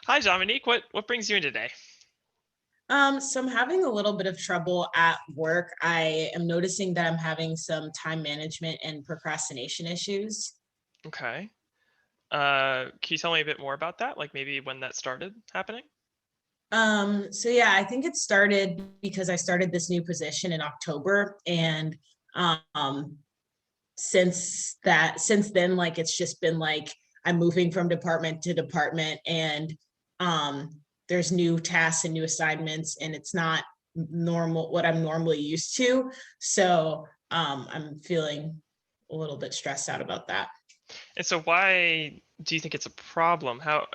Hi, Dominique. What brings you in today? So I'm having a little bit of trouble at work. I am noticing that I'm having some time management and procrastination issues. Okay. Can you tell me a bit more about that? Like maybe when that started happening? So yeah, I think it started because I started this new position in October, and um, since then, like it's just been like I'm moving from department to department, and um, there's new tasks and new assignments, and it's not normal what I'm normally used to. So I'm feeling a little bit stressed out about that. And so why do you think it's a problem? Can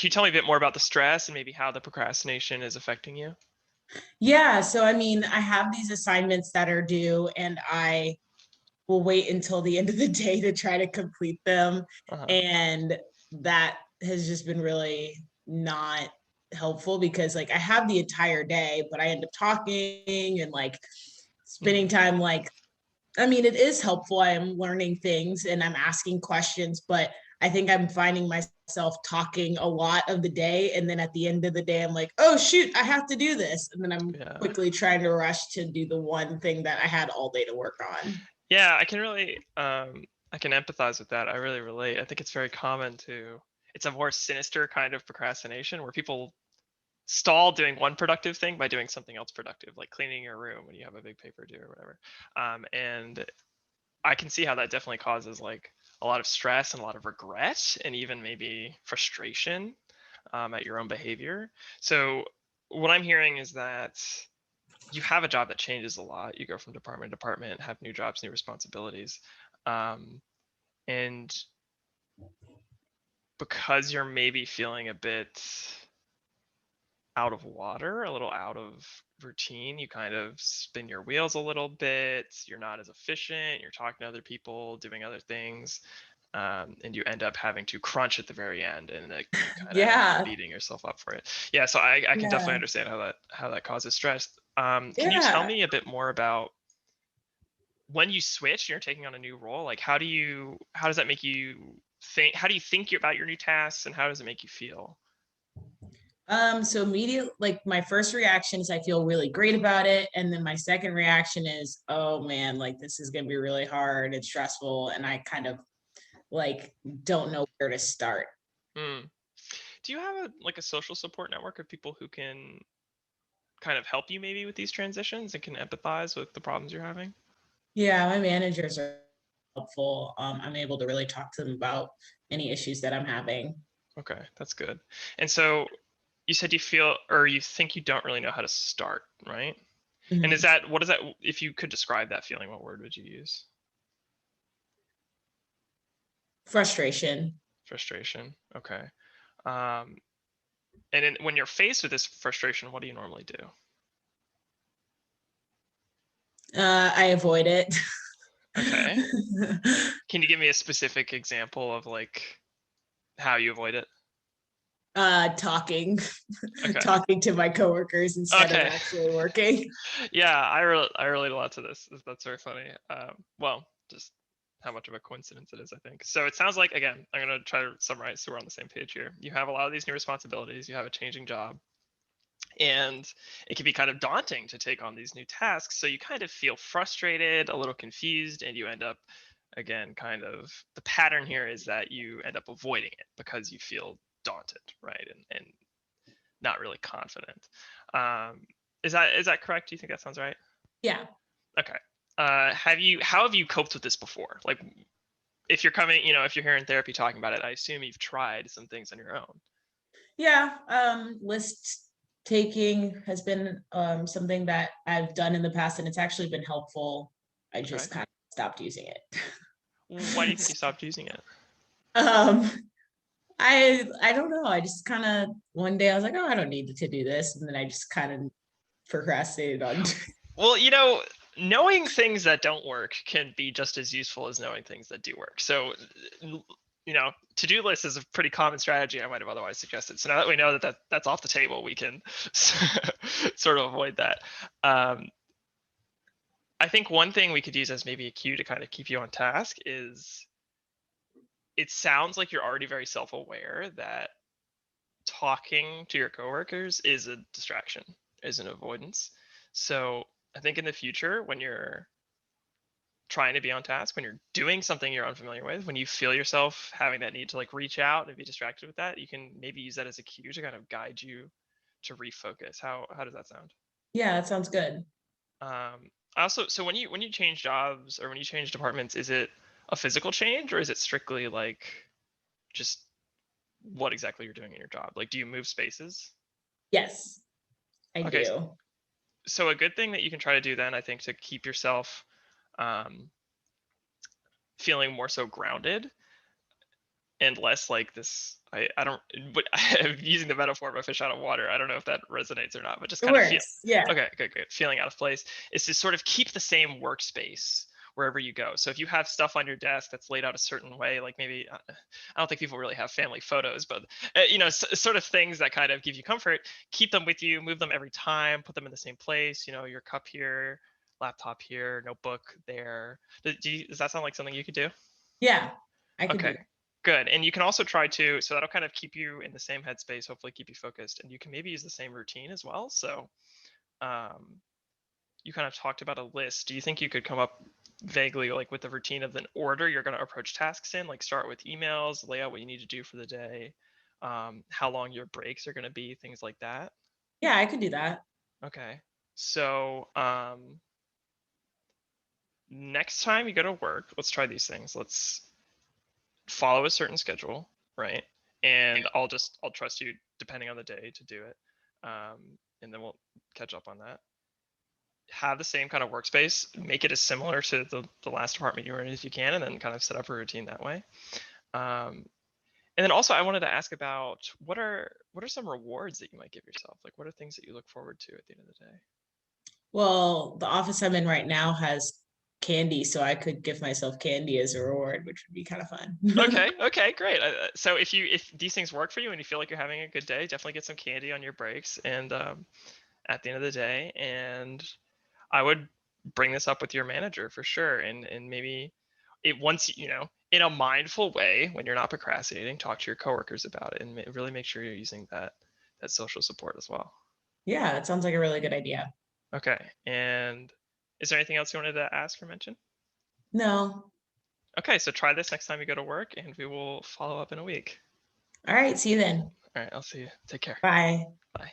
you tell me a bit more about the stress and maybe how the procrastination is affecting you? Yeah, so I mean, I have these assignments that are due, and I will wait until the end of the day to try to complete them. Uh-huh. And that has just been really not helpful because like I have the entire day, but I end up talking and like spending Hmm. time like I mean, it is helpful. I am learning things and I'm asking questions, but I think I'm finding myself talking a lot of the day. And then at the end of the day, I'm like, oh, shoot, I have to do this. And then I'm Yeah. quickly trying to rush to do the one thing that I had all day to work on. Yeah, I can empathize with that. I really relate. I think it's very common it's a more sinister kind of procrastination where people stall doing one productive thing by doing something else productive, like cleaning your room when you have a big paper due or whatever. And I can see how that definitely causes like a lot of stress and a lot of regret and even maybe frustration at your own behavior. So what I'm hearing is that you have a job that changes a lot. You go from department to department, have new jobs, new responsibilities, um, and because you're maybe feeling a bit out of water, a little out of routine, you kind of spin your wheels a little bit. You're not as efficient. You're talking to other people, doing other things, and you end up having to crunch at the very end, and like, you kind of end up Yeah. beating yourself up for it. Yeah, so I can definitely Yeah. understand how that causes stress. Can you tell Yeah. me a bit more about when you switch, you're taking on a new role? Like, how does that make you think? How do you think about your new tasks, and how does it make you feel? So immediately, like my first reaction is I feel really great about it. And then my second reaction is, oh man, like this is gonna be really hard and stressful. And I kind of like don't know where to start. Hmm. Do you have a social support network of people who can kind of help you maybe with these transitions and can empathize with the problems you're having? Yeah, my managers are helpful. I'm able to really talk to them about any issues that I'm having. Okay, that's good. And so you said you feel or you think you don't really know how to start, right? And Mhm. what is that, if you could describe that feeling, what word would you use? Frustration. Frustration. Okay. Um, and when you're faced with this frustration, what do you normally do? I avoid it. Okay. Can you give me a specific example of like how you avoid it? Talking, Okay. talking to my coworkers instead of Okay. actually working. Yeah, I relate a lot to this. That's very funny. Well, just how much of a coincidence it is, I think. So it sounds like, again, I'm gonna try to summarize so we're on the same page here. You have a lot of these new responsibilities. You have a changing job, and it can be kind of daunting to take on these new tasks. So you kind of feel frustrated, a little confused, and you end up, again, kind of the pattern here is that you end up avoiding it because you feel daunted, right? And not really confident. Um, is that correct? Do you think that sounds right? Yeah. Okay. How have you coped with this before? Like, if you're coming, if you're here in therapy talking about it, I assume you've tried some things on your own. Yeah. List taking has been something that I've done in the past, and it's actually been helpful. I Okay. just kind of stopped using Why do you it. think you stopped using it? um, I don't know. I just kind of one day I was like, oh, I don't need to do this, and then I just kind of procrastinated on. Well, knowing things that don't work can be just as useful as knowing things that do work. So, to-do list is a pretty common strategy I might have otherwise suggested. So now that we know that's off the table, we can sort of avoid that. Um, I think one thing we could use as maybe a cue to kind of keep you on task is it sounds like you're already very self-aware that talking to your coworkers is a distraction, is an avoidance. So I think in the future, when you're trying to be on task, when you're doing something you're unfamiliar with, when you feel yourself having that need to like reach out and be distracted with that, you can maybe use that as a cue to kind of guide you to refocus. How does that sound? Yeah, that sounds good. I also, so when you change jobs or when you change departments, is it a physical change or is it strictly like just what exactly you're doing in your job? Like, do you move spaces? Yes, I Okay, do. so a good thing that you can try to do then, I think, to keep yourself um, feeling more so grounded and less like this. I don't, but using the metaphor of a fish out of water, I don't know if that resonates or not, but just It kind of feel, works. Yeah. okay, good, good. Feeling out of place is to sort of keep the same workspace wherever you go. So if you have stuff on your desk that's laid out a certain way, like maybe, I don't think people really have family photos, but sort of things that kind of give you comfort, keep them with you, move them every time, put them in the same place, your cup here, laptop here, notebook there. Does that sound like something you could do? Yeah, I could do Okay, that. good. And you can also try to, so that'll kind of keep you in the same headspace, hopefully keep you focused. And you can maybe use the same routine as well. So um, you kind of talked about a list. Do you think you could come up vaguely like with the routine of the order you're going to approach tasks in, like start with emails, lay out what you need to do for the day, how long your breaks are going to be, things like that? Yeah, I could do that. Okay. So next time you go to work, let's try these things. Let's follow a certain schedule, right? And I'll trust you depending on the day to do it. And then we'll catch up on that. Have the same kind of workspace, make it as similar to the last department you were in as you can, and then kind of set up a routine that way. Um, and then also I wanted to ask about what are some rewards that you might give yourself? Like what are things that you look forward to at the end of the day? Well, the office I'm in right now has candy, so I could give myself candy as a reward, which would be kind of fun. Okay, great. So if these things work for you and you feel like you're having a good day, definitely get some candy on your breaks and at the end of the day. And I would bring this up with your manager for sure. And maybe it once, in a mindful way, when you're not procrastinating, talk to your coworkers about it and really make sure you're using that social support as well. Yeah, it sounds like a really good idea. Okay. And is there anything else you wanted to ask or mention? No. Okay, so try this next time you go to work and we will follow up in a week. All right, see you then. All right, I'll see you. Take care. Bye. Bye.